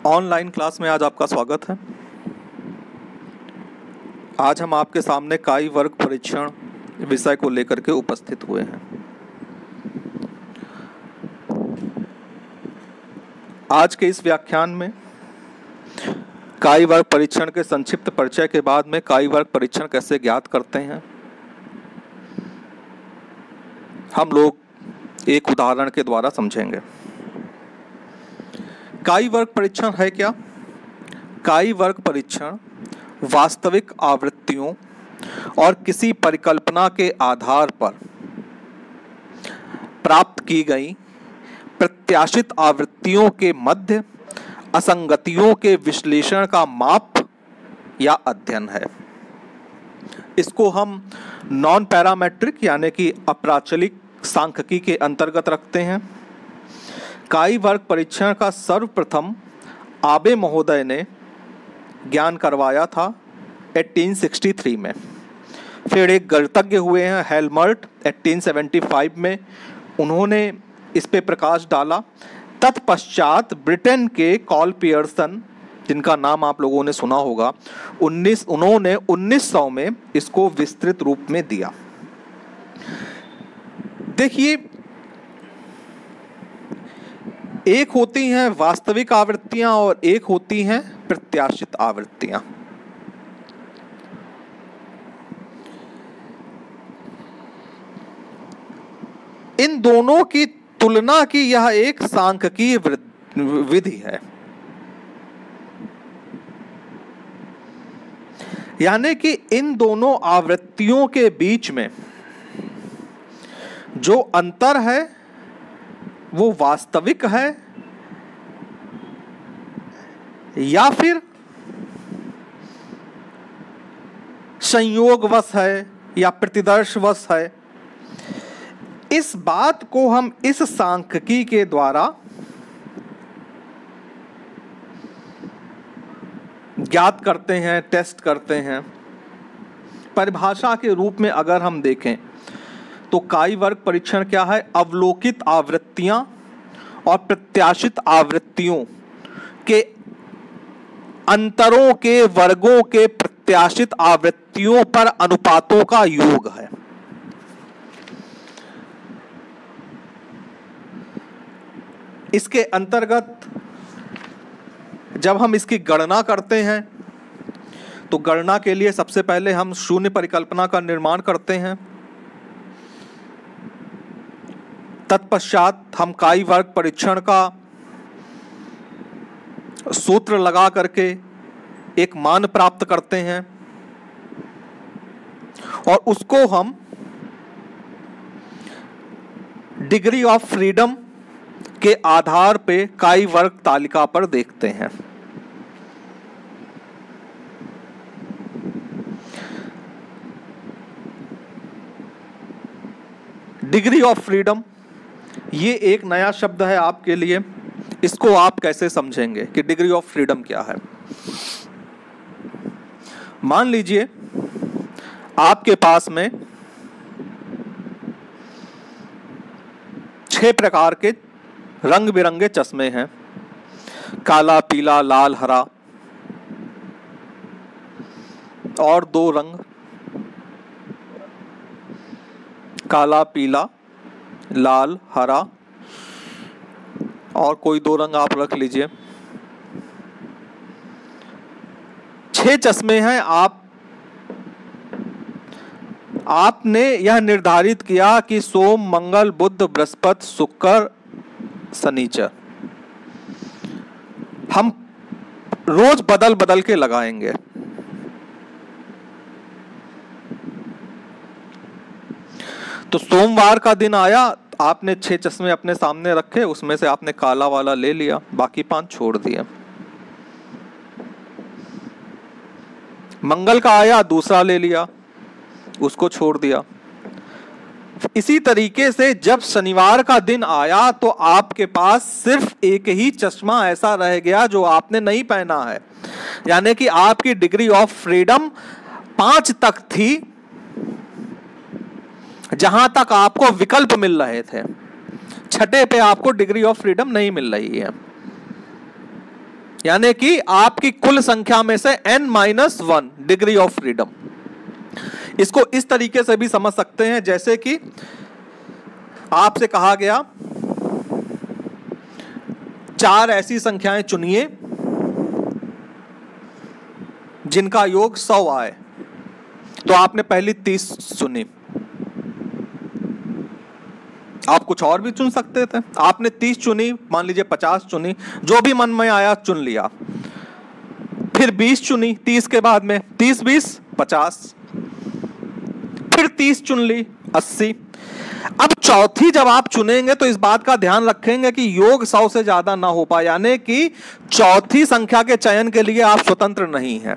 Online class में आज आपका स्वागत है। आज हम आपके सामने काई वर्ग परीक्षण विषय को लेकर के उपस्थित हुए हैं। आज के इस व्याख्यान में काई वर्ग परीक्षण के संक्षिप्त परिचय के बाद में काई वर्ग परीक्षण कैसे ज्ञात करते हैं, हम लोग एक उदाहरण के द्वारा समझेंगे। काई वर्ग परीक्षण है क्या? काई वर्ग परीक्षण वास्तविक आवृत्तियों और किसी परिकल्पना के आधार पर प्राप्त की गई प्रत्याशित आवृत्तियों के मध्य असंगतियों के विश्लेषण का माप या अध्ययन है। इसको हम नॉन पैरामेट्रिक यानी कि अप्राचलिक सांख्यिकी के अंतर्गत रखते हैं। काई वर्ग परीक्षण का सर्वप्रथम आबे महोदय ने ज्ञान करवाया था 1863 में। फिर एक गणितज्ञ हुए हैं हेल्मर्ट 1875 में, उन्होंने इस पे प्रकाश डाला। तत्पश्चात ब्रिटेन के कॉल पियर्सन, जिनका नाम आप लोगों ने सुना होगा, उन्होंने 1900 में इसको विस्तृत रूप में दिया। देखिए, एक होती हैं वास्तविक आवृत्तियां और एक होती हैं प्रत्याशित आवृत्तियां। इन दोनों की तुलना की यह एक सांख्यिकीय विधि है। यानी कि इन दोनों आवृत्तियों के बीच में जो अंतर है वो वास्तविक है या फिर संयोगवश है या प्रतिदर्शवश है। इस बात को हम इस सांख्यिकी के द्वारा ज्ञात करते हैं, टेस्ट करते हैं। परिभाषा के रूप में अगर हम देखें तो काई वर्ग परीक्षण क्या है? अवलोकित आवृत्तियां और प्रत्याशित आवृत्तियों के अंतरों के वर्गों के प्रत्याशित आवृत्तियों पर अनुपातों का योग है। इसके अंतर्गत जब हम इसकी गणना करते हैं तो गणना के लिए सबसे पहले हम शून्य परिकल्पना का निर्माण करते हैं। तत्पश्चात हम काई वर्ग परीक्षण का सूत्र लगा करके एक मान प्राप्त करते हैं और उसको हम डिग्री ऑफ फ्रीडम के आधार पे काई वर्ग तालिका पर देखते हैं। डिग्री ऑफ फ्रीडम ये एक नया शब्द है आपके लिए। इसको आप कैसे समझेंगे कि डिग्री ऑफ फ्रीडम क्या है? मान लीजिए आपके पास में 6 प्रकार के रंग बिरंगे चश्मे हैं, काला, पीला, लाल, हरा और 2 रंग, काला, पीला, लाल, हरा और कोई 2 रंग आप रख लीजिए। 6 चश्मे हैं। आपने यह निर्धारित किया कि सोम, मंगल, बुध, बृहस्पति, शुक्र, शनिचर हम रोज बदल बदल के लगाएंगे। तो सोमवार का दिन आया, आपने 6 चश्मे अपने सामने रखे, उसमें से आपने काला वाला ले लिया, बाकी 5 छोड़ दिए। मंगल का आया, दूसरा ले लिया, उसको छोड़ दिया। इसी तरीके से जब शनिवार का दिन आया तो आपके पास सिर्फ एक ही चश्मा ऐसा रह गया जो आपने नहीं पहना है। यानी कि आपकी डिग्री ऑफ फ्रीडम 5 तक थी, जहां तक आपको विकल्प मिल रहे थे। 6ठे पे आपको डिग्री ऑफ फ्रीडम नहीं मिल रही है। यानी कि आपकी कुल संख्या में से n-1 डिग्री ऑफ फ्रीडम। इसको इस तरीके से भी समझ सकते हैं जैसे कि आपसे कहा गया 4 ऐसी संख्याएं चुनिए जिनका योग 100 आए, तो आपने पहली 30 चुनी। आप कुछ और भी चुन सकते थे, आपने 30 चुनी, मान लीजिए 50 चुनी, जो भी मन में आया चुन लिया। फिर 20 चुनी 30 के बाद में, 30 20 50, फिर 30 चुन ली 80। अब चौथी जब आप चुनेंगे तो इस बात का ध्यान रखेंगे कि योग 100 से ज्यादा ना हो पाए, यानी कि चौथी संख्या के चयन के लिए आप स्वतंत्र नहीं हैं।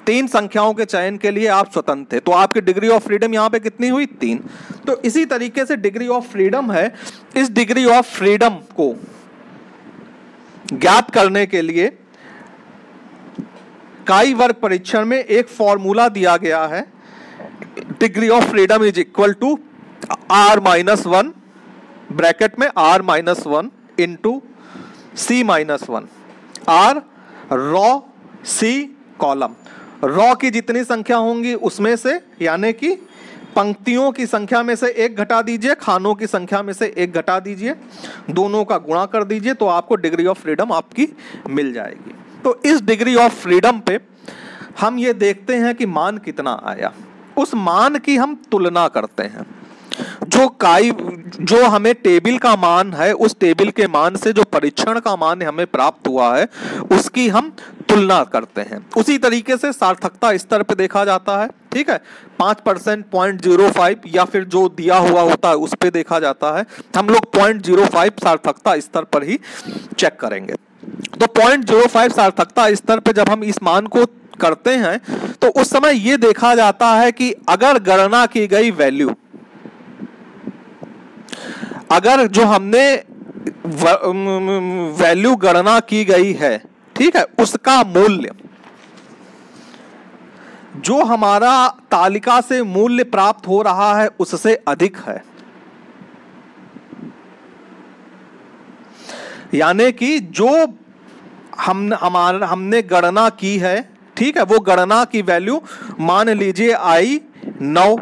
3 संख्याओं के चयन के लिए आप स्वतंत्र थे, तो आपकी डिग्री ऑफ फ्रीडम यहां पे कितनी हुई? 3। तो इसी तरीके से डिग्री ऑफ फ्रीडम है। इस डिग्री ऑफ फ्रीडम को ज्ञात करने के लिए काई वर्ग परीक्षण में एक फॉर्मूला दिया गया है। Degree of freedom is equal to r-1 bracket में r-1 into c-1 r row c column. Row की जितनी संख्या होंगी उसमें से, यानी कि पंक्तियों की संख्या में से 1 घटा दीजिए, खानों की संख्या में से 1 घटा दीजिए, दोनों का गुणा कर दीजिए, तो आपको डिग्री ऑफ फ्रीडम आपकी मिल जाएगी। तो इस डिग्री ऑफ फ्रीडम पे हम ये देखते हैं कि मान कितना आया, उस मान की हम तुलना करते हैं। जो हमें टेबल का मान है, उस टेबल के मान से जो परीक्षण का मान हमें प्राप्त हुआ है उसकी हम तुलना करते हैं। उसी तरीके से सार्थकता स्तर पे देखा जाता है, ठीक है, 5%, 0.05 या फिर जो दिया हुआ होता है उस पे देखा जाता है। हम लोग 0.05 सार्थकता स्तर पर ही चेक करेंगे। तो 0.05 सार्थकता स्तर पे जब हम इस मान को करते हैं तो उस समय ये देखा जाता है कि अगर गणना की गई वैल्यू, अगर जो हमने वैल्यू गणना की गई है, ठीक है, उसका मूल्य जो हमारा तालिका से मूल्य प्राप्त हो रहा है उससे अधिक है, यानी कि जो हमने गणना की है, ठीक है, वो गणना की वैल्यू मान लीजिए आई 9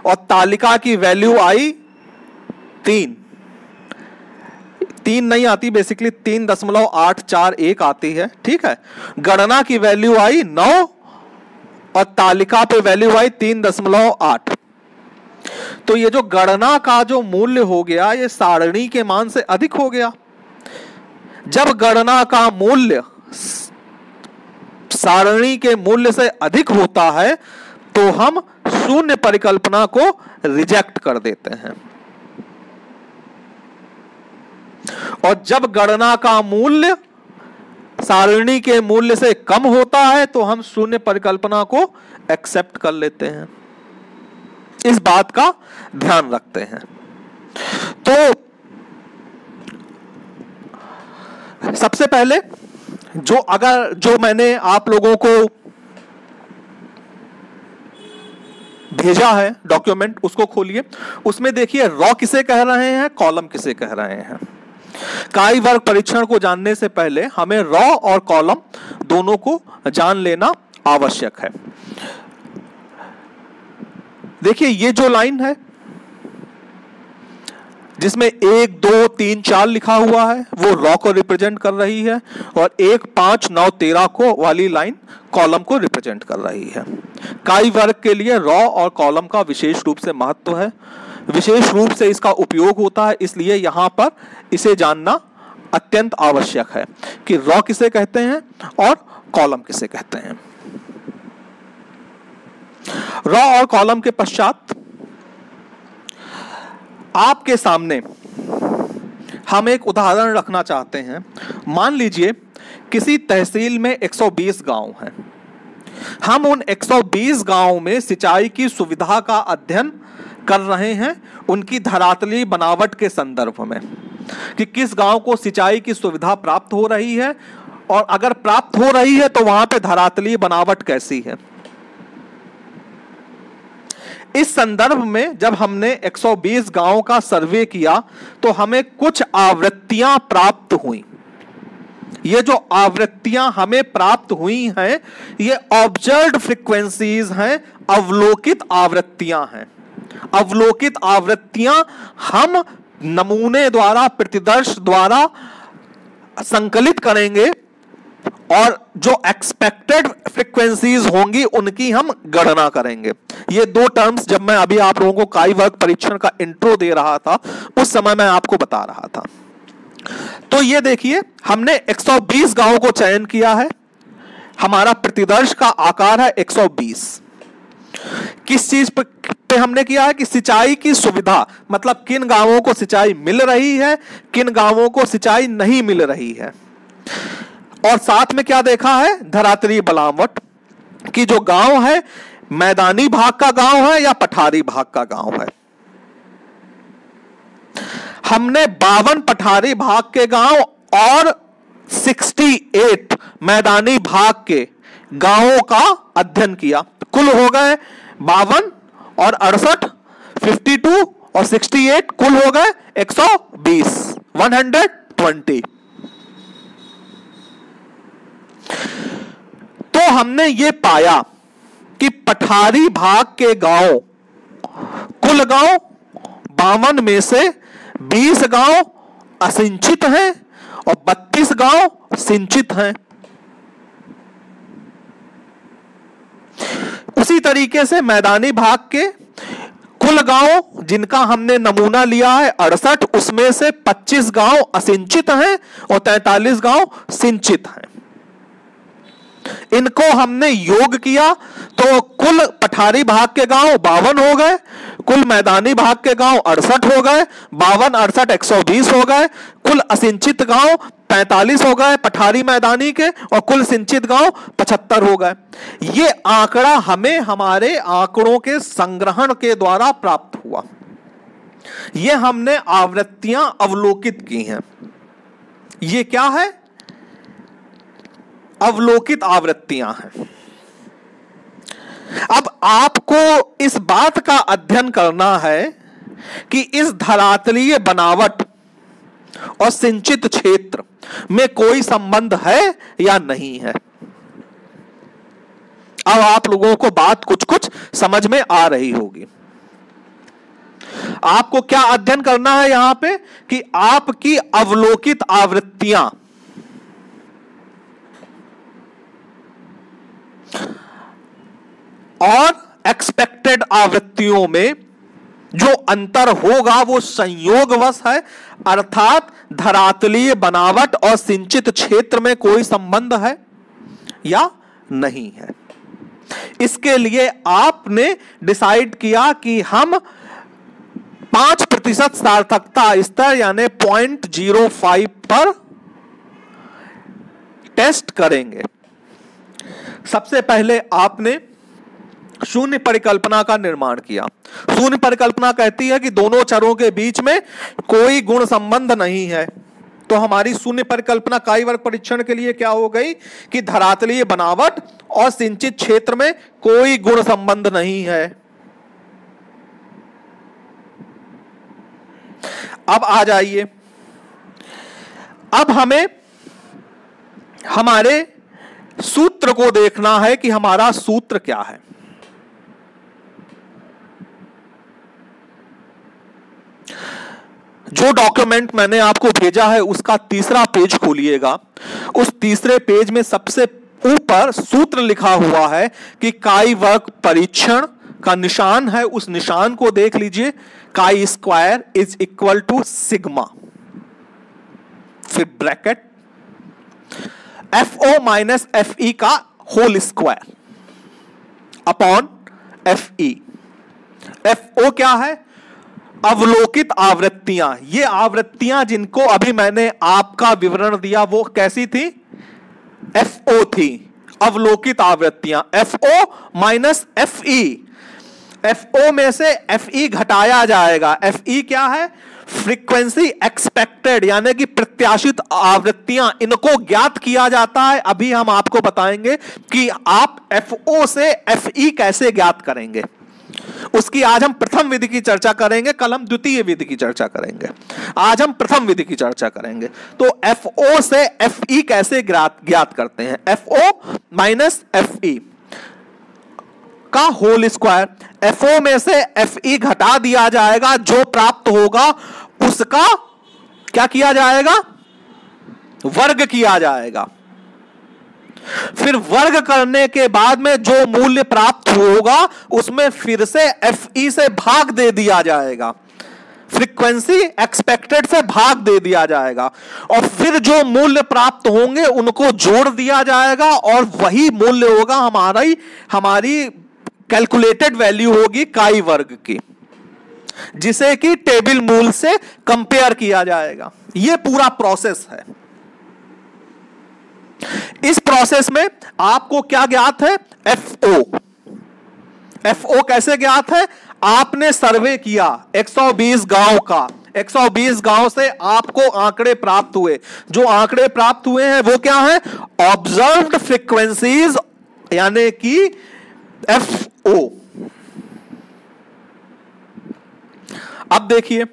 और तालिका की वैल्यू आई 3 नहीं आती, बेसिकली 3.841 आती है, ठीक है। गणना की वैल्यू आई 9 और तालिका पे वैल्यू आई 3.8। तो ये जो गणना का जो मूल्य हो गया ये सारणी के मान से अधिक हो गया। जब गणना का मूल्य सारणी के मूल्य से अधिक होता है तो हम शून्य परिकल्पना को रिजेक्ट कर देते हैं, और जब गणना का मूल्य सारणी के मूल्य से कम होता है तो हम शून्य परिकल्पना को एक्सेप्ट कर लेते हैं। इस बात का ध्यान रखते हैं। तो सबसे पहले जो मैंने आप लोगों को भेजा है डॉक्यूमेंट, उसको खोलिए। उसमें देखिए रॉ किसे कह रहे हैं, कॉलम किसे कह रहे हैं। काई वर्ग परीक्षण को जानने से पहले हमें रॉ और कॉलम दोनों को जान लेना आवश्यक है। देखिए ये जो लाइन है जिसमें 1 2 3 4 लिखा हुआ है वो रॉ को रिप्रेजेंट कर रही है, और 1 5 9 13 को वाली लाइन कॉलम को रिप्रेजेंट कर रही है। काई वर्ग के लिए रॉ और कॉलम का विशेष रूप से महत्व है, विशेष रूप से इसका उपयोग होता है, इसलिए यहां पर इसे जानना अत्यंत आवश्यक है कि रॉ किसे कहते हैं और कॉलम किसे कहते हैं। रॉ और कॉलम के पश्चात आपके सामने हम एक उदाहरण रखना चाहते हैं। मान लीजिए किसी तहसील में 120 गांव हैं। हम उन 120 गांव में सिंचाई की सुविधा का अध्ययन कर रहे हैं उनकी धरातलीय बनावट के संदर्भ में, कि किस गांव को सिंचाई की सुविधा प्राप्त हो रही है, और अगर प्राप्त हो रही है तो वहां पे धरातलीय बनावट कैसी है। इस संदर्भ में जब हमने 120 गांवों का सर्वे किया तो हमें कुछ आवृत्तियां प्राप्त हुई। ये जो आवृत्तियां हमें प्राप्त हुई हैं, ये ऑब्जर्व्ड फ्रीक्वेंसीज हैं, अवलोकित आवृत्तियां हैं। अवलोकित आवृत्तियां हम नमूने द्वारा, प्रतिदर्श द्वारा संकलित करेंगे और जो एक्सपेक्टेड फ्रीक्वेंसीज होंगी उनकी हम गणना करेंगे। ये दो टर्म्स जब मैं अभी आप लोगों को काई वर्ग परीक्षण का इंट्रो दे रहा था उस समय मैं आपको बता रहा था। तो ये देखिए, हमने 120 गांवों को चयन किया है, हमारा प्रतिदर्श का आकार है 120। किस चीज पे हमने किया है कि सिंचाई की सुविधा, मतलब किन गांवों को सिंचाई मिल रही है, किन गांवों को सिंचाई नहीं मिल रही है। और साथ में क्या देखा है, धरातलीय बनावट कि जो गांव है मैदानी भाग का गांव है या पठारी भाग का गांव है। हमने 52 पठारी भाग के गांव और 68 मैदानी भाग के गांवों का अध्ययन किया। कुल हो गए 52 और 68, 52 और 68, कुल हो गए 120, 120। तो हमने ये पाया कि पठारी भाग के गांव, कुल गांव 52 में से 20 गांव असिंचित हैं और 32 गांव सिंचित हैं। उसी तरीके से मैदानी भाग के कुल गांव जिनका हमने नमूना लिया है 68, उसमें से 25 गांव असिंचित हैं और 43 गांव सिंचित हैं। इनको हमने योग किया तो कुल पठारी भाग के गांव 52 हो गए, कुल मैदानी भाग के गांव 68 हो गए, 52 68 120 हो गए, कुल असिंचित गांव 45 हो गए पठारी मैदानी के, और कुल सिंचित गांव 75 हो गए। ये आंकड़ा हमें हमारे आंकड़ों के संग्रहण के द्वारा प्राप्त हुआ। ये हमने आवृत्तियां अवलोकित की हैं। ये क्या है, अवलोकित आवृत्तियां हैं। अब आपको इस बात का अध्ययन करना है कि इस धरातलीय बनावट और सिंचित क्षेत्र में कोई संबंध है या नहीं है। अब आप लोगों को बात कुछ कुछ समझ में आ रही होगी। आपको क्या अध्ययन करना है यहां पे कि आपकी अवलोकित आवृत्तियां और एक्सपेक्टेड आवृत्तियों में जो अंतर होगा वो संयोगवश है, अर्थात धरातलीय बनावट और सिंचित क्षेत्र में कोई संबंध है या नहीं है। इसके लिए आपने डिसाइड किया कि हम 5% सार्थकता स्तर यानी 0.05 पर टेस्ट करेंगे। सबसे पहले आपने शून्य परिकल्पना का निर्माण किया। शून्य परिकल्पना कहती है कि दोनों चरों के बीच में कोई गुण संबंध नहीं है। तो हमारी शून्य परिकल्पना काई वर्ग परीक्षण के लिए क्या हो गई कि धरातलीय बनावट और सिंचित क्षेत्र में कोई गुण संबंध नहीं है। अब आ जाइए, अब हमें हमारे सूत्र को देखना है कि हमारा सूत्र क्या है। जो डॉक्यूमेंट मैंने आपको भेजा है उसका तीसरा पेज खोलिएगा। उस तीसरे पेज में सबसे ऊपर सूत्र लिखा हुआ है कि काई वर्ग परीक्षण का निशान है, उस निशान को देख लीजिए। Chi square is equal to sigma, फिर ब्रैकेट FO माइनस FE का whole square upon FE। FO क्या है, अवलोकित आवृत्तियां। ये आवृत्तियां जिनको अभी मैंने आपका विवरण दिया वो कैसी थी, FO थी, अवलोकित आवृत्तियां। FO माइनस FE, FO में से FE घटाया जाएगा। FE क्या है, फ्रीक्वेंसी एक्सपेक्टेड यानी कि प्रत्याशित आवृत्तियां, इनको ज्ञात किया जाता है। अभी हम आपको बताएंगे कि आप FO से FE कैसे ज्ञात करेंगे। उसकी आज हम प्रथम विधि की चर्चा करेंगे, कल हम द्वितीय विधि की चर्चा करेंगे। आज हम प्रथम विधि की चर्चा करेंगे। तो FO से FE कैसे ज्ञात करते हैं? FO माइनस FE का होल स्क्वायर। FO में से FE घटा दिया जाएगा, जो प्राप्त होगा उसका क्या किया जाएगा? वर्ग किया जाएगा। फिर वर्ग करने के बाद में जो मूल्य प्राप्त होगा उसमें फिर से FE से भाग दे दिया जाएगा, फ्रीक्वेंसी एक्सपेक्टेड से भाग दे दिया जाएगा, और फिर जो मूल्य प्राप्त होंगे उनको जोड़ दिया जाएगा, और वही मूल्य होगा हमारी कैलकुलेटेड वैल्यू होगी काई वर्ग की, जिसे कि टेबल मूल से कंपेयर किया जाएगा। यह पूरा प्रोसेस है। इस प्रोसेस में आपको क्या ज्ञात है? FO। FO कैसे ज्ञात है? आपने सर्वे किया 120 गांव का, 120 गांव से आपको आंकड़े प्राप्त हुए। जो आंकड़े प्राप्त हुए हैं वो क्या है? ऑब्जर्व्ड फ्रीक्वेंसीज, यानी कि FO। अब देखिए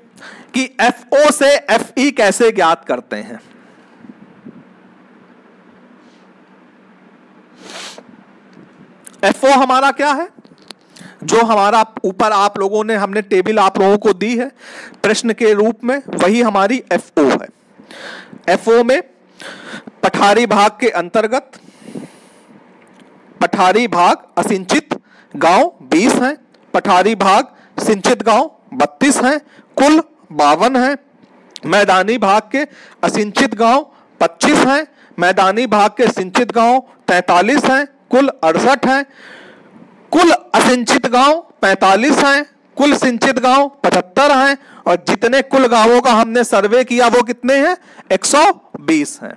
कि FO से FE कैसे ज्ञात करते हैं। FO हमारा क्या है? जो हमारा ऊपर आप लोगों ने, हमने टेबल आप लोगों को दी है प्रश्न के रूप में, वही हमारी FO है। FO में पठारी भाग के अंतर्गत पठारी भाग असिंचित गांव 20 हैं, पठारी भाग सिंचित गांव 32 हैं, कुल 52 हैं। मैदानी भाग के असिंचित गांव 25 हैं, मैदानी भाग के सिंचित गांव 43 हैं, कुल 68 हैं। कुल असिंचित गांव 45 हैं, कुल सिंचित गांव 75 हैं, और जितने कुल गांवों का हमने सर्वे किया वो कितने हैं? 120 हैं।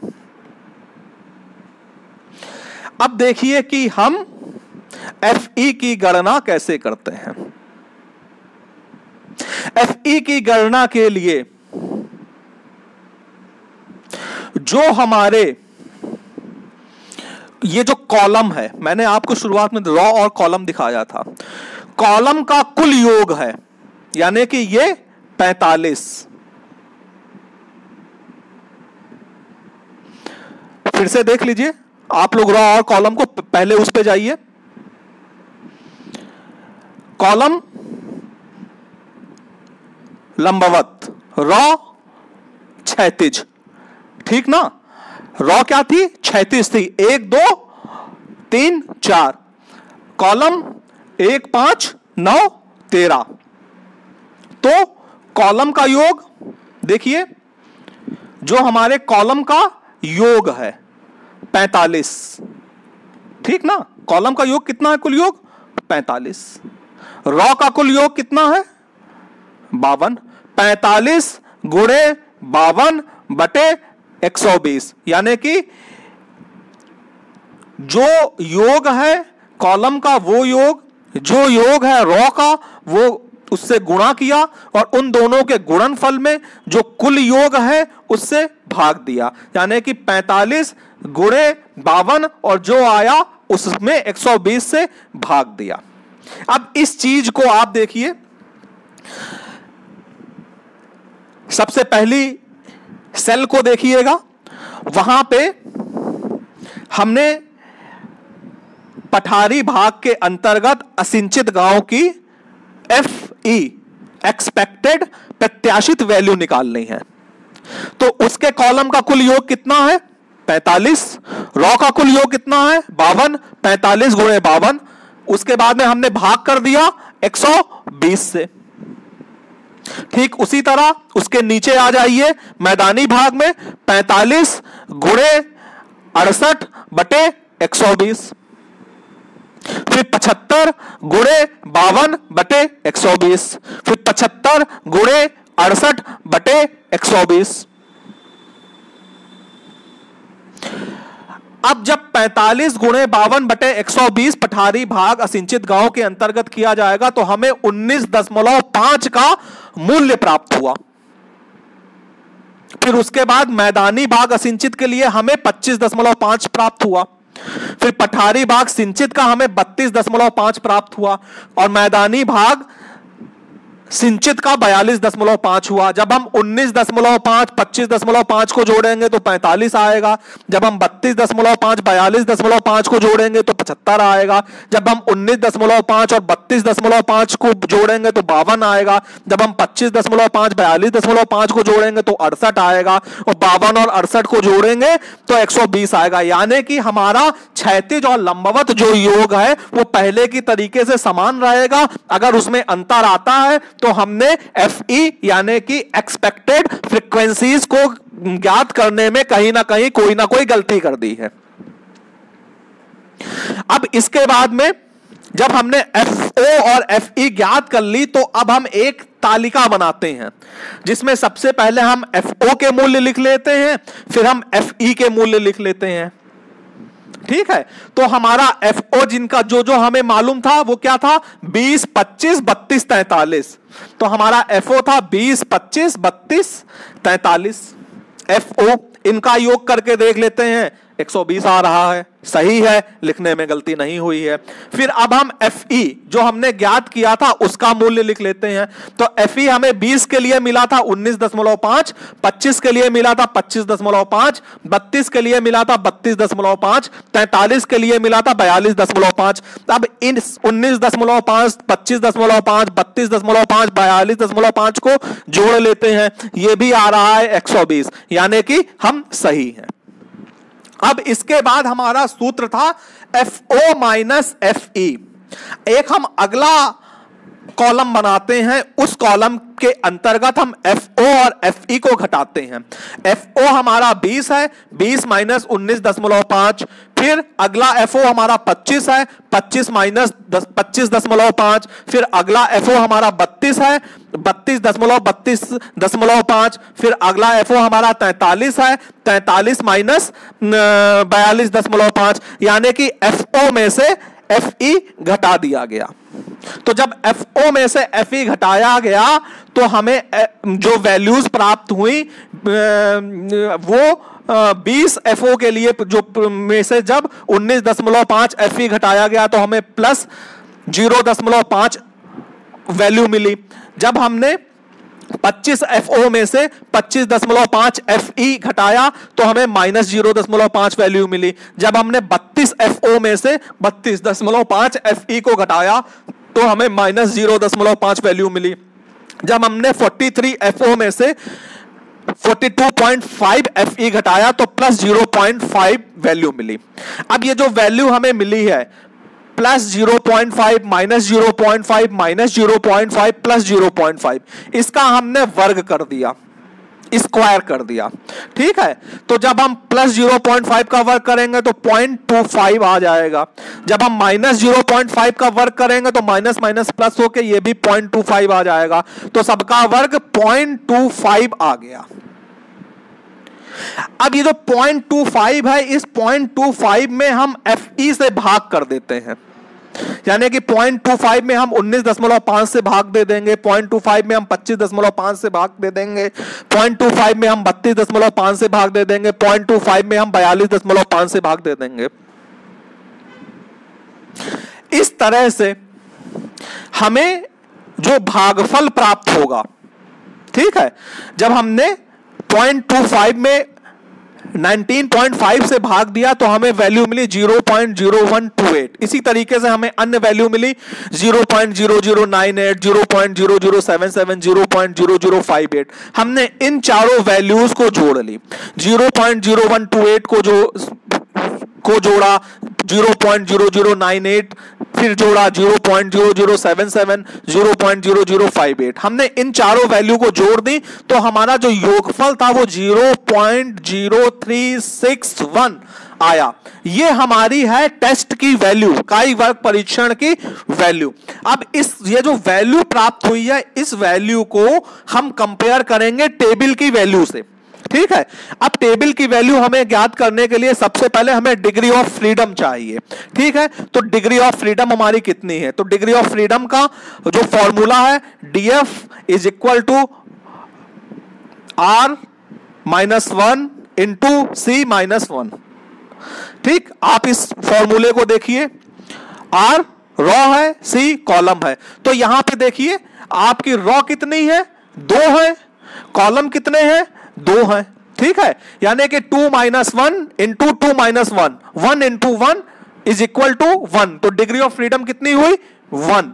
अब देखिए कि हम FE की गणना कैसे करते हैं। FE की गणना के लिए जो हमारे ये जो कॉलम है, मैंने आपको शुरुआत में रॉ और कॉलम दिखाया था, कॉलम का कुल योग है, यानी कि ये 45। फिर से देख लीजिए आप लोग रॉ और कॉलम को, पहले उस पे जाइए। कॉलम लंबवत, रॉ क्षैतिज, ठीक ना? रॉ क्या थी? क्षैतिज थी। 1 2 3 4, कॉलम 1 5 9 13। तो कॉलम का योग देखिए, जो हमारे कॉलम का योग है 45, ठीक ना? कॉलम का योग कितना है? कुल योग 45। रॉ का कुल योग कितना है? 52। 45 गुणे 52 बटे 120, यानी कि जो योग है कॉलम का वो योग, जो योग है रॉ का वो उससे गुणा किया, और उन दोनों के गुणनफल में जो कुल योग है उससे भाग दिया, यानी कि 45 गुणे 52, और जो आया उसमें 120 से भाग दिया। अब इस चीज को आप देखिए, सबसे पहली सेल को देखिएगा, वहां पे हमने पठारी भाग के अंतर्गत असिंचित गांव की FE एक्सपेक्टेड प्रत्याशित वैल्यू निकालनी है। तो उसके कॉलम का कुल योग कितना है? 45। रॉ का कुल योग कितना है? 52। 45 गुणे 52, उसके बाद में हमने भाग कर दिया 120 से। ठीक उसी तरह उसके नीचे आ जाइए, मैदानी भाग में 45 गुणे 68 बटे 120, फिर 75 गुणे 52 बटे 120, फिर 75 गुणे 68 बटे 120। अब जब 45 गुणे 52 बटे 120 पठारी भाग असिंचित गांव के अंतर्गत किया जाएगा तो हमें 19.5 का मूल्य प्राप्त हुआ। फिर उसके बाद मैदानी भाग असिंचित के लिए हमें 25.5 प्राप्त हुआ। फिर पठारी भाग सिंचित का हमें 32.5 प्राप्त हुआ, और मैदानी भाग सिंचित का 42.5 हुआ। जब हम 19.5 25.5 को जोड़ेंगे तो 45 आएगा। जब हम 32.5 42.5 को जोड़ेंगे तो 75 आएगा। जब हम 19.5 और 32.5 को जोड़ेंगे तो 52 आएगा। जब हम 25.5 42.5 को जोड़ेंगे तो 68 आएगा और 52 और 68 को जोड़ेंगे तो 120 आएगा। यानी कि हमारा क्षैतिज और लंबवत जो योग है वो पहले की तरीके से समान रहेगा। अगर उसमें अंतर आता है तो हमने FE यानी कि एक्सपेक्टेड फ्रीक्वेंसीज को ज्ञात करने में कहीं ना कोई गलती कर दी है। अब इसके बाद में जब हमने FO और FE ज्ञात कर ली तो अब हम एक तालिका बनाते हैं जिसमें सबसे पहले हम FO के मूल्य लिख लेते हैं, फिर हम FE के मूल्य लिख लेते हैं। ठीक है, तो हमारा FO जिनका जो हमें मालूम था वो क्या था, 20 25 32 43। तो हमारा FO था 20 25 32 43। FO इनका योग करके देख लेते हैं, 120 आ रहा है, सही है, लिखने में गलती नहीं हुई है। फिर अब हम FE जो हमने ज्ञात किया था उसका मूल्य लिख लेते हैं। तो FE हमें 20 के लिए मिला था 19.5, 25 के लिए मिला था 25.5, 32 के लिए मिला था 32.5, 43 के लिए मिला था 42.5। अब इन 19.5, 25.5, 32.5, 42.5 को जोड़ लेते हैं, यह भी आ रहा है 120, यानी कि हम सही हैं। अब इसके बाद हमारा सूत्र था FO माइनस FE। एक हम अगला कॉलम बनाते हैं, उस कॉलम के अंतर्गत हम FO और FE को घटाते हैं। FO हमारा 20 है, 20 माइनस 19.5। फिर अगला FO हमारा 25 है, 25 माइनस 25.5। फिर अगला FO हमारा 32 है, 32.5। फिर अगला FO हमारा 43 है, 43 माइनस 42.5, यानी कि FO में से FE घटा दिया गया। तो जब FO में से FE घटाया गया तो हमें जो वैल्यूज प्राप्त हुई वो 20 FO के लिए जो में से जब 19.5 FE घटाया गया तो हमें प्लस 0.5 वैल्यू मिली। जब हमने 25 FO में से 25.5 FE घटाया तो हमें माइनस 0.5 वैल्यू मिली। जब हमने 32 FO में से 32.5 FE को घटाया तो हमें माइनस 0.5 वैल्यू मिली। जब हमने 43 FO में से 42.5 FE घटाया तो प्लस 0.5 वैल्यू मिली। अब ये जो वैल्यू हमें मिली है प्लस 0.5 माइनस 0.5 माइनस 0.5 प्लस 0.5, इसका हमने वर्ग कर दिया, स्क्वायर कर दिया। ठीक है, तो जब हम प्लस 0.5 का वर्ग करेंगे तो 0.25 आ जाएगा। जब हम माइनस 0.5 का वर्ग करेंगे तो माइनस माइनस प्लस होके ये भी 0.25 आ जाएगा। तो सबका वर्ग 0.25 आ गया। अब ये जो 0.25 है, इस 0.25 में हम FE से भाग कर देते हैं, यानी कि 0.25 में हम 19.5 से भाग दे देंगे, 0.25 में हम 25.5 से भाग दे देंगे, 0.25 में हम 32.5 से भाग दे देंगे, 0.25 में हम 42.5 से भाग दे देंगे। इस तरह से हमें जो भागफल प्राप्त होगा, ठीक है, जब हमने 0.25 में 19.5 से भाग दिया तो हमें वैल्यू मिली 0.0128। इसी तरीके से हमें अन्य वैल्यू मिली 0.0098, 0.0077, 0.0058। हमने इन चारों वैल्यूज को जोड़ ली। 0.0128 को जोड़ा, 0.0098 फिर जोड़ा, 0.0077, 0.0058। हमने इन चारों वैल्यू को जोड़ दी तो हमारा जो योगफल था वो 0.0361 आया। ये हमारी है टेस्ट की वैल्यू, काई वर्ग परीक्षण की वैल्यू। अब ये जो वैल्यू प्राप्त हुई है, इस वैल्यू को हम कंपेयर करेंगे टेबल की वैल्यू से। ठीक है, अब टेबल की वैल्यू हमें ज्ञात करने के लिए सबसे पहले हमें डिग्री ऑफ फ्रीडम चाहिए। ठीक है, तो डिग्री ऑफ फ्रीडम हमारी कितनी है, तो डिग्री ऑफ फ्रीडम का जो फॉर्मूला है DF is equal to R-1 into C-1। ठीक, आप इस फॉर्मूले को देखिए, R रॉ है, C कॉलम है। तो यहां पे देखिए आपकी रॉ कितनी है, 2 है, कॉलम कितने हैं, 2 हैं, ठीक है। यानी कि 2 - 1 into 2 - 1, 1 into 1 is equal to 1। तो डिग्री ऑफ फ्रीडम कितनी हुई, 1।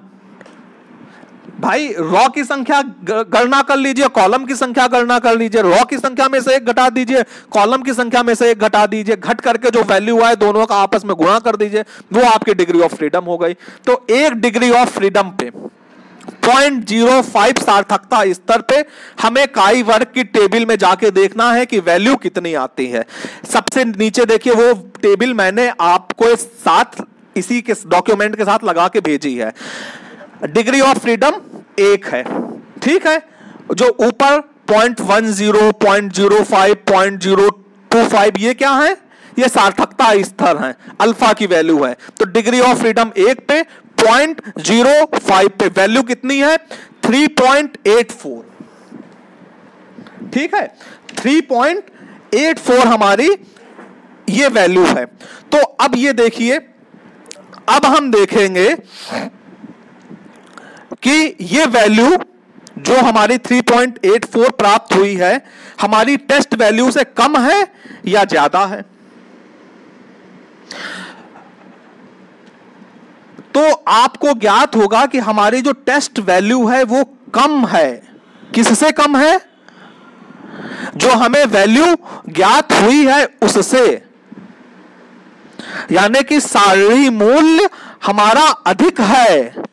भाई रॉ की संख्या गणना कर लीजिए, कॉलम की संख्या गणना कर लीजिए, रॉ की संख्या में से 1 घटा दीजिए, कॉलम की संख्या में से 1 घटा दीजिए, घट करके जो वैल्यू आए दोनों का आपस में गुणा कर दीजिए, वो आपकी डिग्री ऑफ फ्रीडम हो गई। तो 1 डिग्री ऑफ फ्रीडम पे 0.05 सार्थकता स्तर पे हमें काई वर्ग की टेबल में जाके देखना है कि वैल्यू कितनी आती है। सबसे नीचे देखिए, वो टेबल मैंने आपको साथ इसी के डॉक्यूमेंट के साथ लगा के भेजी है। डिग्री ऑफ फ्रीडम 1 है, ठीक है। जो ऊपर 0.10, 0.05, 0.025 ये क्या है, ये सार्थकता स्तर है, अल्फा की वैल्यू है। तो डिग्री ऑफ फ्रीडम 1 पे 0.05 पे वैल्यू कितनी है, 3.84, ठीक है। 3.84 हमारी ये वैल्यू है। तो अब ये देखिए, अब हम देखेंगे कि ये वैल्यू जो हमारी 3.84 प्राप्त हुई है, हमारी टेस्ट वैल्यू से कम है या ज्यादा है। तो आपको ज्ञात होगा कि हमारी जो टेस्ट वैल्यू है वो कम है। किससे कम है, जो हमें वैल्यू ज्ञात हुई है उससे, यानी कि सारणी मूल्य हमारा अधिक है।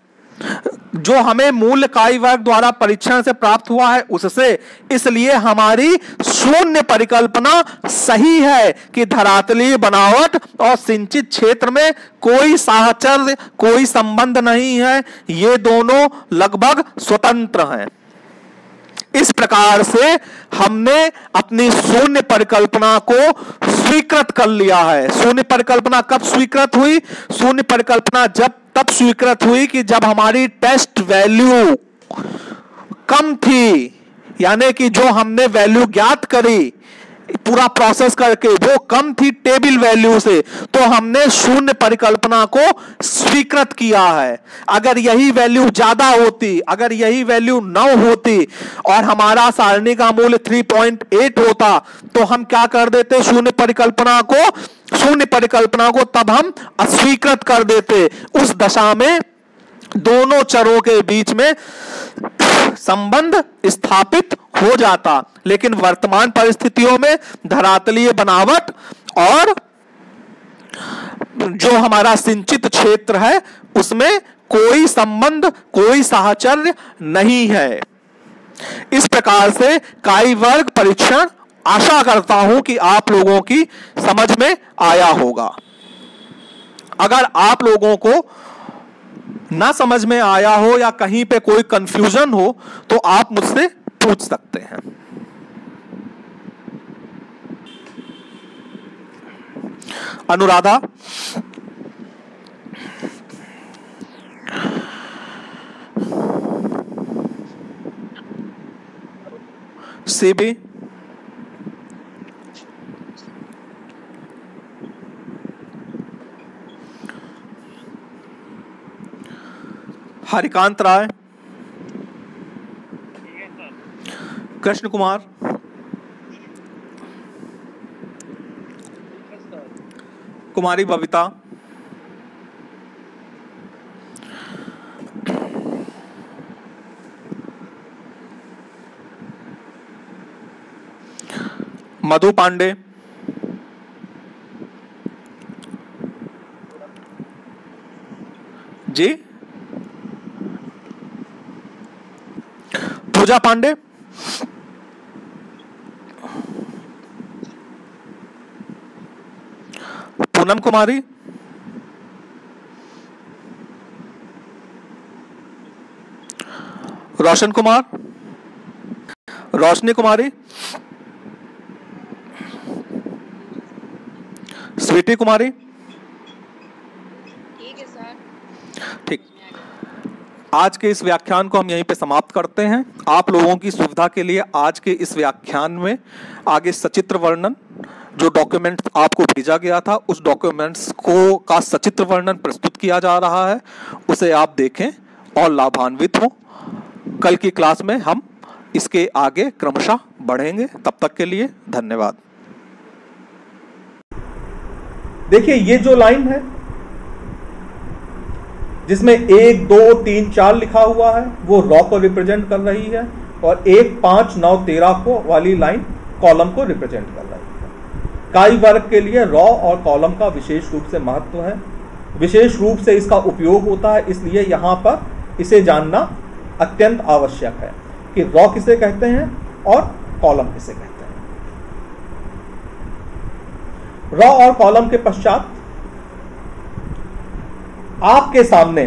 जो हमें मूल्य काई वर्ग द्वारा परीक्षण से प्राप्त हुआ है उससे, इसलिए हमारी शून्य परिकल्पना सही है कि धरातलीय बनावट और सिंचित क्षेत्र में कोई साहचर्य, कोई संबंध नहीं है, ये दोनों लगभग स्वतंत्र हैं। इस प्रकार से हमने अपनी शून्य परिकल्पना को स्वीकृत कर लिया है। शून्य परिकल्पना कब स्वीकृत हुई, शून्य परिकल्पना तब स्वीकृत हुई कि जब हमारी टेस्ट वैल्यू कम थी, यानी कि जो हमने वैल्यू ज्ञात करी पूरा प्रोसेस करके वो कम थी टेबल वैल्यू से, तो हमने शून्य परिकल्पना को स्वीकृत किया है। अगर यही वैल्यू ज्यादा होती, अगर यही वैल्यू 9 होती और हमारा सारणी का मूल्य 3.8 होता, तो हम क्या कर देते, शून्य परिकल्पना को तब हम अस्वीकृत कर देते। उस दशा में दोनों चरों के बीच में संबंध स्थापित हो जाता। लेकिन वर्तमान परिस्थितियों में धरातलीय बनावट और जो हमारा सिंचित क्षेत्र है उसमें कोई संबंध, कोई साहचर्य नहीं है। इस प्रकार से काई वर्ग परीक्षण आशा करता हूं कि आप लोगों की समझ में आया होगा। अगर आप लोगों को ना समझ में आया हो या कहीं पे कोई कंफ्यूजन हो तो आप मुझसे पूछ सकते हैं। अनुराधा, सीबी, हरिकांत राय, कृष्ण कुमार, कुमारी बबीता, मधु पांडे, जी, पूजा पांडे, पूनम कुमारी, रोशन कुमार, रोशनी कुमारी, स्वीटी कुमारी, ठीक है सर। ठीक। आज के इस व्याख्यान को हम यहीं पे समाप्त करते हैं। आप लोगों की सुविधा के लिए आज के इस व्याख्यान में आगे सचित्र वर्णन, जो डॉक्यूमेंट आपको भेजा गया था उस डॉक्यूमेंट्स को का सचित्र वर्णन प्रस्तुत किया जा रहा है, उसे आप देखें और लाभान्वित हों। कल की क्लास में हम इसके आगे क्रमशः बढ़ेंगे। तब तक के लिए धन्यवाद। देखिए ये जो लाइन है जिसमें 1 2 3 4 लिखा हुआ है वो रॉ को रिप्रेजेंट कर रही है, और 1 5 9 13 को वाली लाइन कॉलम को रिप्रेजेंट कर रही है। काई वर्ग के लिए रॉ और कॉलम का विशेष रूप से महत्व है, विशेष रूप से इसका उपयोग होता है, इसलिए यहां पर इसे जानना अत्यंत आवश्यक है कि रॉ किसे कहते हैं और कॉलम किसे कहते हैं। रॉ और कॉलम के पश्चात आपके सामने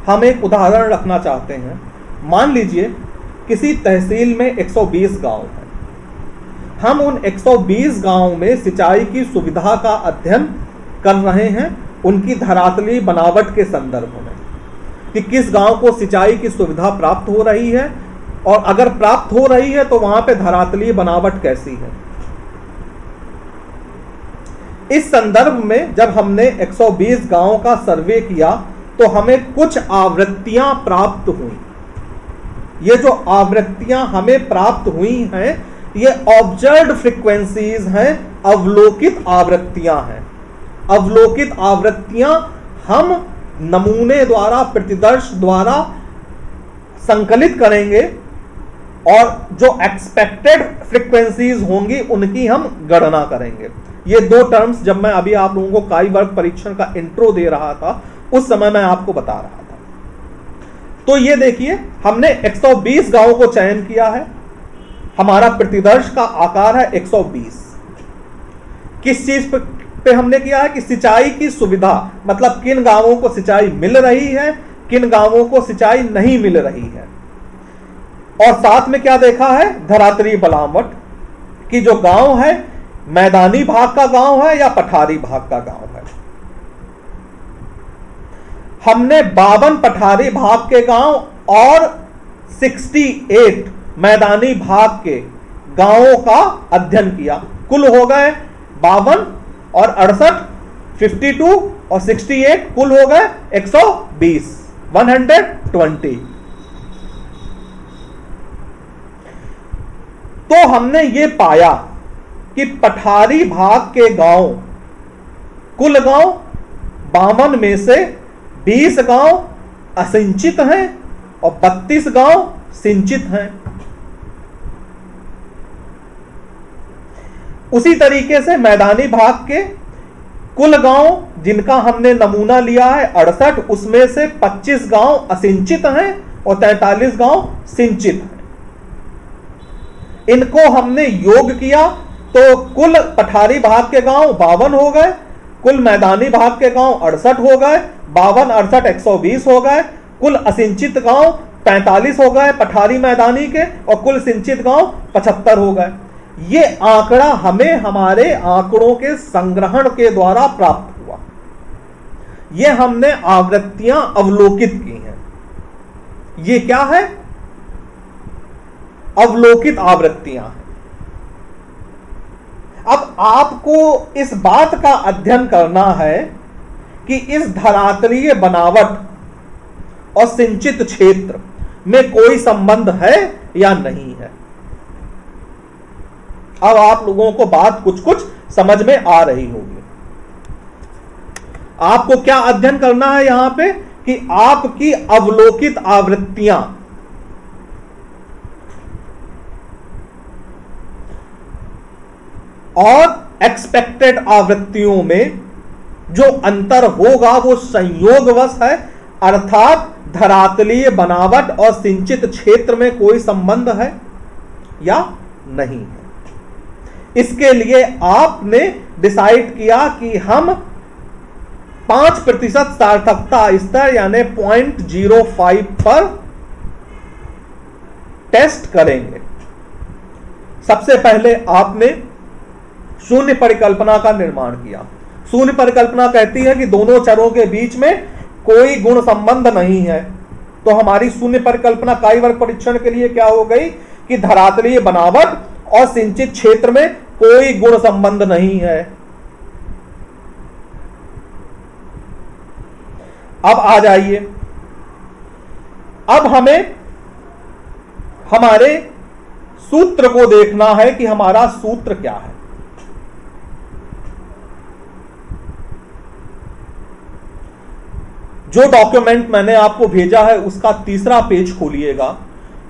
हम एक उदाहरण रखना चाहते हैं। मान लीजिए किसी तहसील में 120 गांव हैं। हम उन 120 गांव में सिंचाई की सुविधा का अध्ययन कर रहे हैं उनकी धरातलीय बनावट के संदर्भ में, कि किस गांव को सिंचाई की सुविधा प्राप्त हो रही है, और अगर प्राप्त हो रही है तो वहां पे धरातलीय बनावट कैसी है। इस संदर्भ में जब हमने 120 गांवों का सर्वे किया तो हमें कुछ आवृत्तियां प्राप्त हुई। ये जो आवृत्तियां हमें प्राप्त हुई हैं ये ऑब्जर्व्ड फ्रीक्वेंसीज हैं, अवलोकित आवृत्तियां हैं। अवलोकित आवृत्तियां हम नमूने द्वारा, प्रतिदर्श द्वारा संकलित करेंगे और जो एक्सपेक्टेड फ्रीक्वेंसीज होंगी उनकी हम गणना करेंगे। ये दो टर्म्स जब मैं अभी आप लोगों को काई वर्ग परीक्षण का इंट्रो दे रहा था उस समय मैं आपको बता रहा था। तो ये देखिए हमने 120 गांवों को चयन किया है, हमारा प्रतिदर्श का आकार है 120। किस चीज पे हमने किया है कि सिंचाई की सुविधा, मतलब किन गांवों को सिंचाई मिल रही है, किन गांवों को सिंचाई नहीं मिल रही है। और साथ में क्या देखा है, धरातलीय बनावट कि जो गांव है मैदानी भाग का गांव है या पठारी भाग का गांव है। हमने 52 पठारी भाग के गांव और 68 मैदानी भाग के गांवों का अध्ययन किया। कुल हो गए 52 और 68, 52 और 68, कुल हो गए 120, 120। तो हमने ये पाया कि पठारी भाग के गांव, कुल गांव 52 में से 20 गांव असिंचित हैं और 32 गांव सिंचित हैं। उसी तरीके से मैदानी भाग के कुल गांव जिनका हमने नमूना लिया है 68, उसमें से 25 गांव असिंचित हैं और 43 गांव सिंचित हैं। इनको हमने योग किया तो कुल पठारी भाग के गांव 52 हो गए, कुल मैदानी भाग के गांव 68 हो गए, 52 68 120 हो गए, कुल असिंचित गांव 45 हो गए पठारी मैदानी के, और कुल सिंचित गांव 75 हो गए। ये आंकड़ा हमें हमारे आंकड़ों के संग्रहण के द्वारा प्राप्त हुआ। ये हमने आवृत्तियां अवलोकित की हैं। ये क्या है, अवलोकित आवृत्तियां हैं। अब आपको इस बात का अध्ययन करना है कि इस धरातलीय बनावट और सिंचित क्षेत्र में कोई संबंध है या नहीं है। अब आप लोगों को बात कुछ कुछ समझ में आ रही होगी। आपको क्या अध्ययन करना है यहां पे कि आपकी अवलोकित आवृत्तियां और एक्सपेक्टेड आवृत्तियों में जो अंतर होगा वो संयोगवश है, अर्थात धरातलीय बनावट और सिंचित क्षेत्र में कोई संबंध है या नहीं है। इसके लिए आपने डिसाइड किया कि हम 5% सार्थकता स्तर यानी 0.05 पर टेस्ट करेंगे। सबसे पहले आपने शून्य परिकल्पना का निर्माण किया। शून्य परिकल्पना कहती है कि दोनों चरों के बीच में कोई गुण संबंध नहीं है। तो हमारी शून्य परिकल्पना काई वर्ग परीक्षण के लिए क्या हो गई कि धरातलीय बनावट और सिंचित क्षेत्र में कोई गुण संबंध नहीं है। अब आ जाइए, अब हमें हमारे सूत्र को देखना है कि हमारा सूत्र क्या है। जो डॉक्यूमेंट मैंने आपको भेजा है उसका तीसरा पेज खोलिएगा।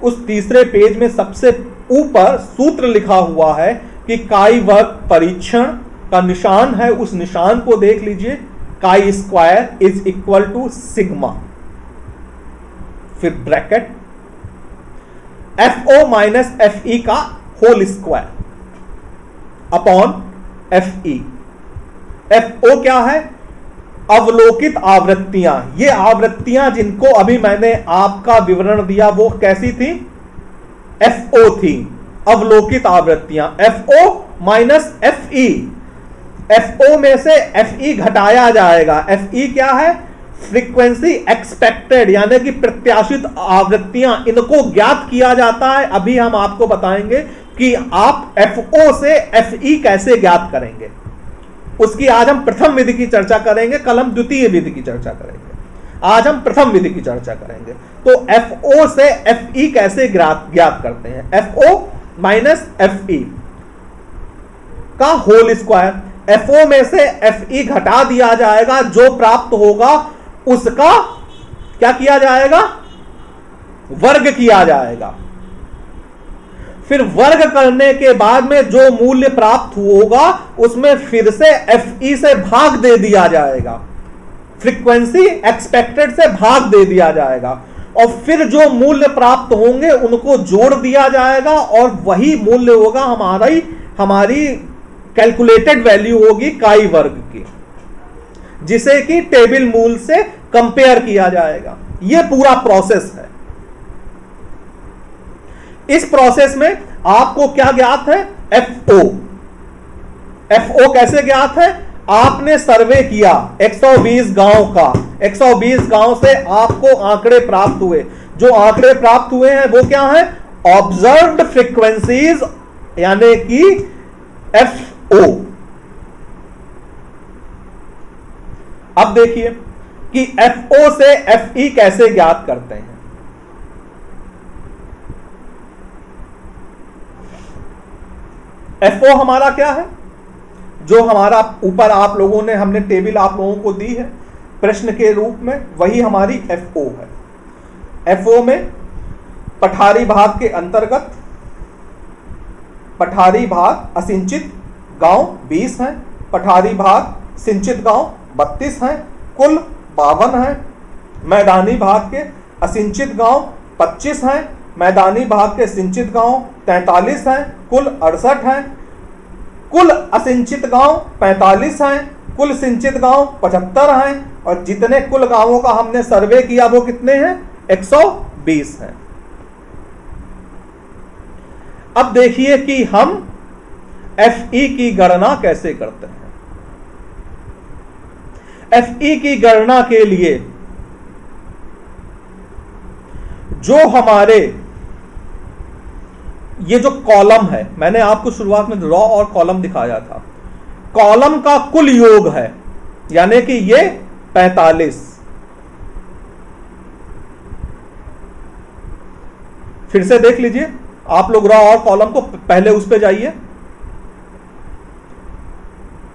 उस तीसरे पेज में सबसे ऊपर सूत्र लिखा हुआ है कि काई वर्ग परीक्षण का निशान है, उस निशान को देख लीजिए। Chi square is equal to sigma, फिर ब्रैकेट FO माइनस FE का whole square upon FE। FO क्या है? अवलोकित आवृत्तियां। ये आवृत्तियां जिनको अभी मैंने आपका विवरण दिया वो कैसी थी? FO थी, अवलोकित आवृत्तियां। FO माइनस FE, FO में से FE घटाया जाएगा। FE क्या है? फ्रीक्वेंसी एक्सपेक्टेड, यानी कि प्रत्याशित आवृत्तियां, इनको ज्ञात किया जाता है। अभी हम आपको बताएंगे कि आप FO से FE कैसे ज्ञात करेंगे। उसकी आज हम प्रथम विधि की चर्चा करेंगे, कल हम द्वितीय विधि की चर्चा करेंगे। आज हम प्रथम विधि की चर्चा करेंगे। तो FO से FE कैसे ज्ञात करते हैं? FO माइनस FE का होल स्क्वायर। FO में से FE घटा दिया जाएगा, जो प्राप्त होगा उसका क्या किया जाएगा? वर्ग किया जाएगा। फिर वर्ग करने के बाद में जो मूल्य प्राप्त होगा उसमें फिर से FE से भाग दे दिया जाएगा, फ्रीक्वेंसी एक्सपेक्टेड से भाग दे दिया जाएगा, और फिर जो मूल्य प्राप्त होंगे उनको जोड़ दिया जाएगा, और वही मूल्य होगा हमारी कैलकुलेटेड वैल्यू होगी काई वर्ग की, जिसे कि टेबल मूल से कंपेयर किया जाएगा। यह पूरा प्रोसेस है। इस प्रोसेस में आपको क्या ज्ञात है? FO। FO कैसे ज्ञात है? आपने सर्वे किया 120 गांव का, 120 गांव से आपको आंकड़े प्राप्त हुए। जो आंकड़े प्राप्त हुए हैं वो क्या है? ऑब्जर्व्ड फ्रीक्वेंसीज, यानी कि FO। अब देखिए कि FO से FE कैसे ज्ञात करते हैं। FO हमारा क्या है? जो हमारा ऊपर आप लोगों ने, हमने टेबल आप लोगों को दी है प्रश्न के रूप में, वही हमारी FO है। FO में पठारी भाग के अंतर्गत, पठारी भाग असिंचित गांव 20 हैं, पठारी भाग सिंचित गांव 32 हैं, कुल 52 हैं। मैदानी भाग के असिंचित गांव 25 हैं, मैदानी भाग के सिंचित गांव 43 हैं, कुल 68 हैं। कुल असिंचित गांव 45 हैं, कुल सिंचित गांव 75 हैं, और जितने कुल गांवों का हमने सर्वे किया वो कितने हैं? 120 हैं। अब देखिए कि हम FE की गणना कैसे करते हैं। FE की गणना के लिए जो हमारे ये जो कॉलम है, मैंने आपको शुरुआत में रॉ और कॉलम दिखाया था, कॉलम का कुल योग है, यानी कि ये 45। फिर से देख लीजिए आप लोग, रॉ और कॉलम को, पहले उस पे जाइए।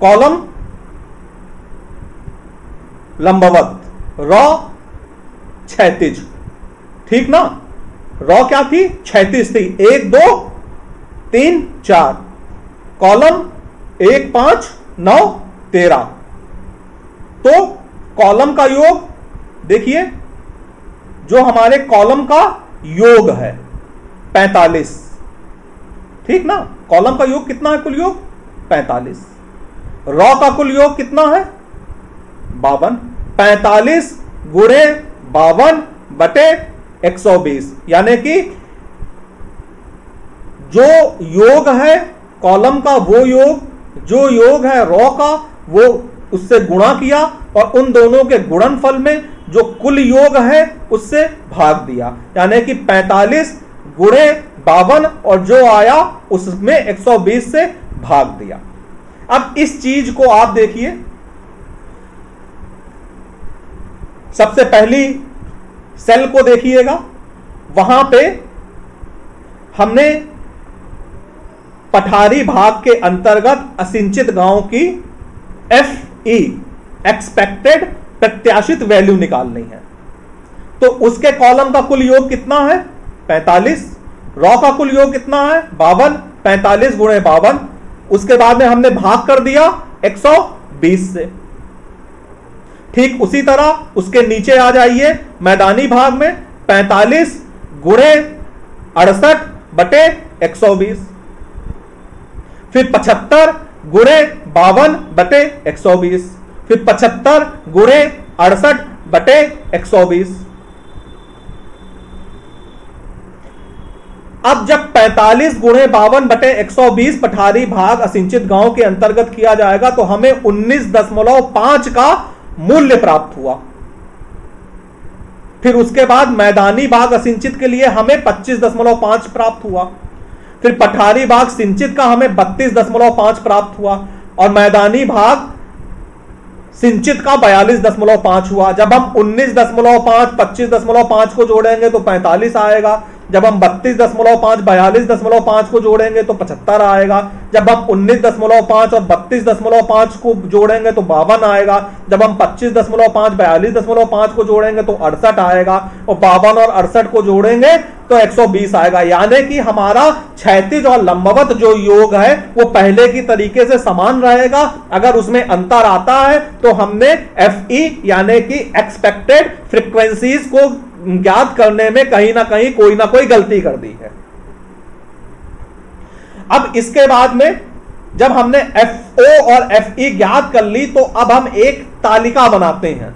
कॉलम लंबवत, रॉ क्षैतिज, ठीक ना? रॉ क्या थी? क्षैतिज थी। 1 2 3 4, कॉलम 1 5 9 13। तो कॉलम का योग देखिए, जो हमारे कॉलम का योग है 45, ठीक ना? कॉलम का योग कितना है? कुल योग 45। रॉ का कुल योग कितना है? 52। 45 गुणे 52 बटे 120, यानी कि जो योग है कॉलम का वो योग, जो योग है रॉ का वो उससे गुणा किया, और उन दोनों के गुणनफल में जो कुल योग है उससे भाग दिया, यानी कि 45 गुणे 52, और जो आया उसमें 120 से भाग दिया। अब इस चीज को आप देखिए, सबसे पहली सेल को देखिएगा, वहां पे हमने पठारी भाग के अंतर्गत असिंचित गांव की FE एक्सपेक्टेड प्रत्याशित वैल्यू निकालनी है। तो उसके कॉलम का कुल योग कितना है 45, रॉ का कुल योग कितना है 52, 45 गुणे 52। उसके बाद में हमने भाग कर दिया 120 से। ठीक उसी तरह उसके नीचे आ जाइए मैदानी भाग में 45 गुणे 68 बटे 120, फिर 75 गुणे 52 बटे 120, फिर 75 गुणे 68 बटे 120। अब जब 45 गुणे 52 बटे 120 पठारी भाग असिंचित गांव के अंतर्गत किया जाएगा तो हमें 19.5 का मूल्य प्राप्त हुआ। फिर उसके बाद मैदानी भाग असिंचित के लिए हमें 25.5 प्राप्त हुआ। फिर पठारी भाग सिंचित का हमें 32.5 प्राप्त हुआ और मैदानी भाग सिंचित का 42.5 हुआ। जब हम 19.5 25.5 को जोड़ेंगे तो 45 आएगा। जब हम 32.5 42.5 को जोड़ेंगे तो 75 आएगा। जब हम 19.5 और 32.5 को जोड़ेंगे तो 52 आएगा। जब हम 25.5 42.5 को जोड़ेंगे तो 68 आएगा और 52 और 68 को जोड़ेंगे तो 120 आएगा। यानी कि हमारा क्षैतिज और लंबवत जो योग है वो पहले की तरीके से समान रहेगा। अगर उसमें अंतर आता है तो हमने FE यानी कि एक्सपेक्टेड फ्रीक्वेंसीज को ज्ञात करने में कहीं ना कहीं कोई ना कोई गलती कर दी है। अब इसके बाद में जब हमने FO और FE ज्ञात कर ली तो अब हम एक तालिका बनाते हैं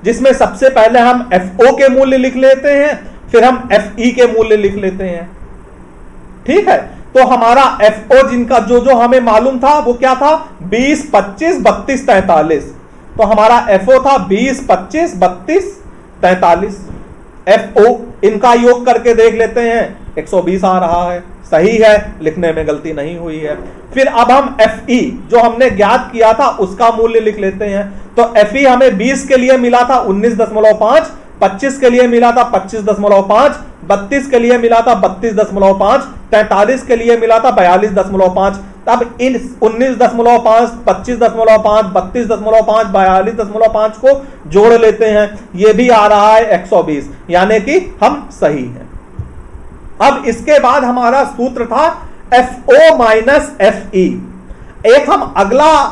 जिसमें सबसे पहले हम FO के मूल्य लिख लेते हैं, फिर हम FE के मूल्य लिख लेते हैं। ठीक है, तो हमारा FO जिनका जो हमें मालूम था वो क्या था 20 25 32 43। तो हमारा FO था 20 25 32 43। FO इनका योग करके देख लेते हैं 120 आ रहा है, सही है, लिखने में गलती नहीं हुई है। फिर अब हम FE जो हमने ज्ञात किया था उसका मूल्य लिख लेते हैं। तो FE हमें 20 के लिए मिला था 19.5, 25 के लिए मिला था 25.5, 32 के लिए मिला था 32.5, 43 के लिए मिला था 42.5। तब इन 19.5, 25.5, 32.5, 42.5 को जोड़ लेते हैं, ये भी आ रहा है 120, यानी कि हम सही हैं। अब इसके बाद हमारा सूत्र था FO माइनस FE। एक हम अगला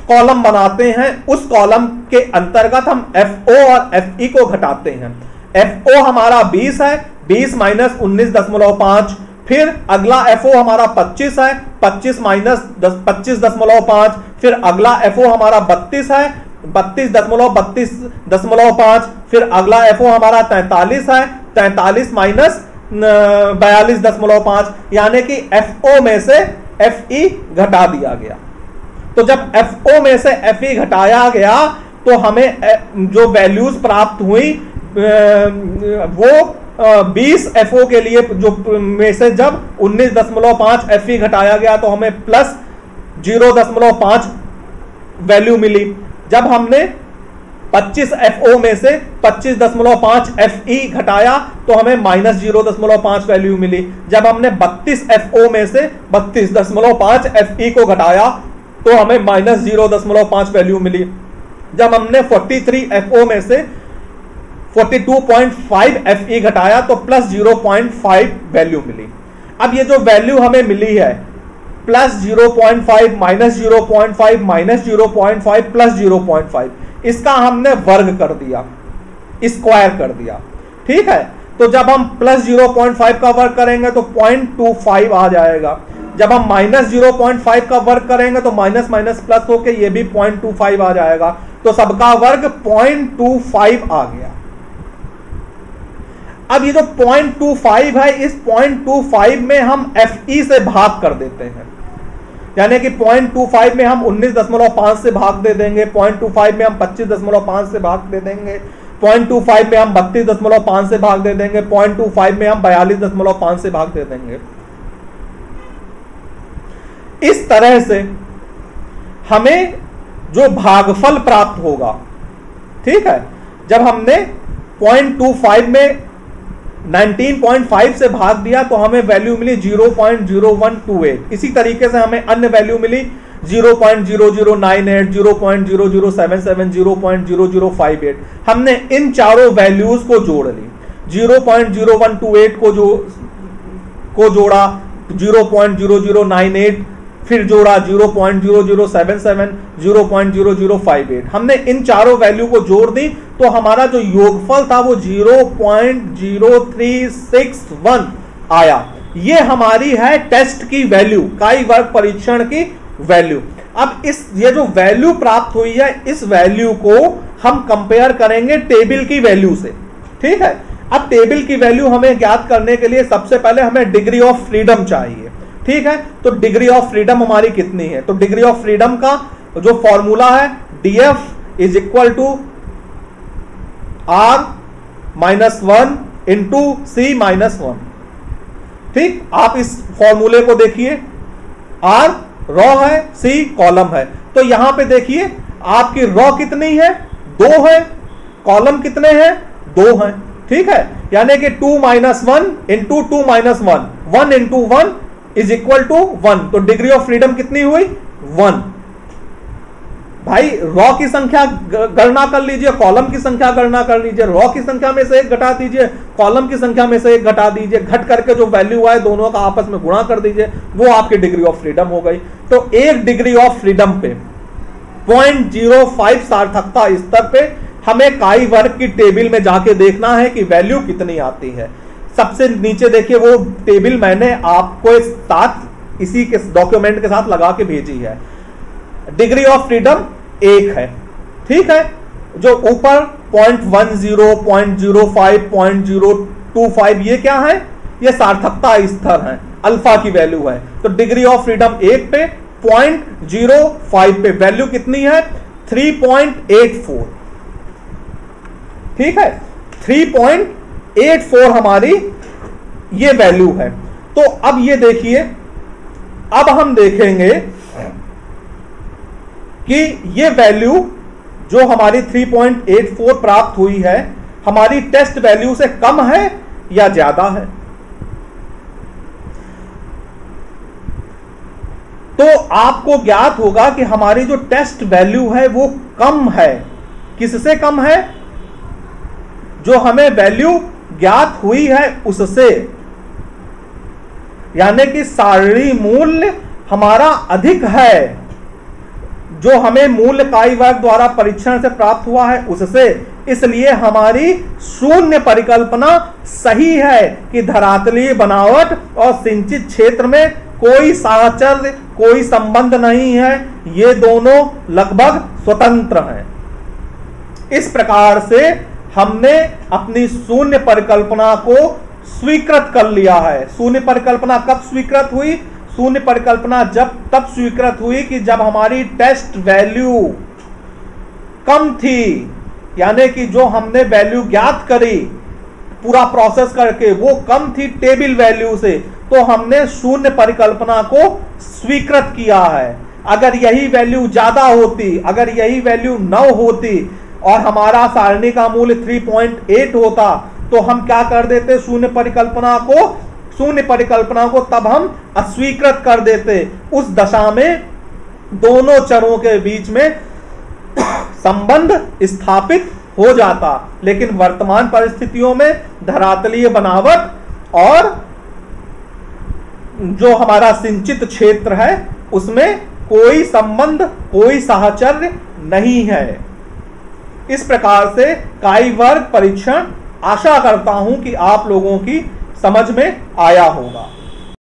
कॉलम बनाते हैं, उस कॉलम के अंतर्गत हम FO और FE को घटाते हैं। FO हमारा 20 है, 20 माइनस 19.5। फिर अगला FO हमारा 25 है, 25 माइनस 25.5। फिर अगला FO हमारा 32 है, 32.5। फिर अगला FO हमारा 43 है, 43 माइनस 42.5, यानी कि FO में से FE घटा दिया गया। तो जब FO में से FE घटाया गया तो हमें जो वैल्यूज प्राप्त हुई वो 20 FO के लिए जो में से जब 19.5 FE घटाया गया तो हमें प्लस 0.5 वैल्यू मिली। जब हमने 25 FO में से 25.5 FE घटाया तो हमें माइनस 0.5 वैल्यू मिली। जब हमने 32 FO में से 32.5 FE को घटाया तो हमें माइनस 0.5 वैल्यू मिली। जब हमने 43 FO में से 42.5 FE घटाया तो प्लस 0.5 वैल्यू मिली। अब ये जो वैल्यू हमें मिली है प्लस 0.5 माइनस 0.5 माइनस 0.5 प्लस 0.5, इसका हमने वर्ग कर दिया, स्क्वायर कर दिया। ठीक है, तो जब हम प्लस 0.5 का वर्ग करेंगे तो 0.25 आ जाएगा। जब हम माइनस 0.5 का वर्ग करेंगे तो माइनस माइनस प्लस होके ये भी 0.25 आ जाएगा। तो सबका वर्ग 0.25 आ गया। अब ये जो 0.25 है, इस 0.25 में हम FE से भाग कर देते हैं, यानी कि 0.25 में हम 19.5 से भाग दे देंगे, 0.25 में हम 25.5 से भाग दे देंगे, 0.25 में हम 32.5 से भाग दे देंगे, 0.25 में हम 42.5 से भाग दे देंगे। इस तरह से हमें जो भागफल प्राप्त होगा, ठीक है, जब हमने 0.25 में 19.5 से भाग दिया तो हमें वैल्यू मिली 0.0128। इसी तरीके से हमें अन्य वैल्यू मिली 0.0098, 0.0077, 0.0058। हमने इन चारों वैल्यूज को जोड़ ली। 0.0128 को जोड़ा, 0.0098 फिर जोड़ा, 0.0077, 0.0058। हमने इन चारों वैल्यू को जोड़ दी तो हमारा जो योगफल था वो 0.0361 आया। ये हमारी है टेस्ट की वैल्यू, काई वर्ग परीक्षण की वैल्यू। अब ये जो वैल्यू प्राप्त हुई है, इस वैल्यू को हम कंपेयर करेंगे टेबल की वैल्यू से। ठीक है, अब टेबल की वैल्यू हमें ज्ञात करने के लिए सबसे पहले हमें डिग्री ऑफ फ्रीडम चाहिए। ठीक है, तो डिग्री ऑफ फ्रीडम हमारी कितनी है? तो डिग्री ऑफ फ्रीडम का जो फॉर्मूला है DF is equal to R-1 into C-1। ठीक, आप इस फॉर्मूले को देखिए, R रॉ है, C कॉलम है। तो यहां पे देखिए आपकी रॉ कितनी है? 2 है। कॉलम कितने हैं? 2 हैं। ठीक है, यानी कि 2 - 1 into 2 - 1, 1 into 1 is equal to 1। तो डिग्री ऑफ फ्रीडम कितनी हुई? 1। भाई रॉ की संख्या गणना कर लीजिए, कॉलम की संख्या गणना कर लीजिए, रॉ की संख्या में से 1 घटा दीजिए, कॉलम की संख्या में से 1 घटा दीजिए, घट करके जो वैल्यू आए दोनों का आपस में गुणा कर दीजिए, वो आपकी डिग्री ऑफ फ्रीडम हो गई। तो 1 डिग्री ऑफ फ्रीडम पे 0.05 सार्थकता स्तर पे हमें काई वर्ग की टेबल में जाके देखना है कि वैल्यू कितनी आती है। सबसे नीचे देखिए वो टेबल मैंने आपको साथ इसी के डॉक्यूमेंट के साथ लगा के भेजी है। डिग्री ऑफ फ्रीडम 1 है। ठीक है, जो ऊपर 0.10, 0.05, 0.025 ये क्या है? ये सार्थकता स्तर है, अल्फा की वैल्यू है। तो डिग्री ऑफ फ्रीडम 1 पे 0.05 पे वैल्यू कितनी है? 3.84। ठीक है, 3.84 हमारी ये वैल्यू है। तो अब ये देखिए, अब हम देखेंगे कि ये वैल्यू जो हमारी 3.84 प्राप्त हुई है हमारी टेस्ट वैल्यू से कम है या ज्यादा है। तो आपको ज्ञात होगा कि हमारी जो टेस्ट वैल्यू है वो कम है। किससे कम है? जो हमें वैल्यू ज्ञात हुई है उससे, यानी कि सारणी मूल्य हमारा अधिक है। जो हमें मूल्य काई वर्ग द्वारा परीक्षण से प्राप्त हुआ है उससे, इसलिए हमारी शून्य परिकल्पना सही है कि धरातलीय बनावट और सिंचित क्षेत्र में कोई साहचर्य, कोई संबंध नहीं है, ये दोनों लगभग स्वतंत्र हैं। इस प्रकार से हमने अपनी शून्य परिकल्पना को स्वीकृत कर लिया है। शून्य परिकल्पना कब स्वीकृत हुई? शून्य परिकल्पना तब स्वीकृत हुई कि जब हमारी टेस्ट वैल्यू कम थी, यानी कि जो हमने वैल्यू ज्ञात करी पूरा प्रोसेस करके वो कम थी टेबल वैल्यू से, तो हमने शून्य परिकल्पना को स्वीकृत किया है। अगर यही वैल्यू ज्यादा होती, अगर यही वैल्यू 9 होती और हमारा सारणी का मूल्य 3.8 होता तो हम क्या कर देते? शून्य परिकल्पना को तब हम अस्वीकृत कर देते। उस दशा में दोनों चरों के बीच में संबंध स्थापित हो जाता। लेकिन वर्तमान परिस्थितियों में धरातलीय बनावट और जो हमारा सिंचित क्षेत्र है उसमें कोई संबंध, कोई साहचर्य नहीं है। इस प्रकार से काई वर्ग परीक्षण आशा करता हूं कि आप लोगों की समझ में आया होगा।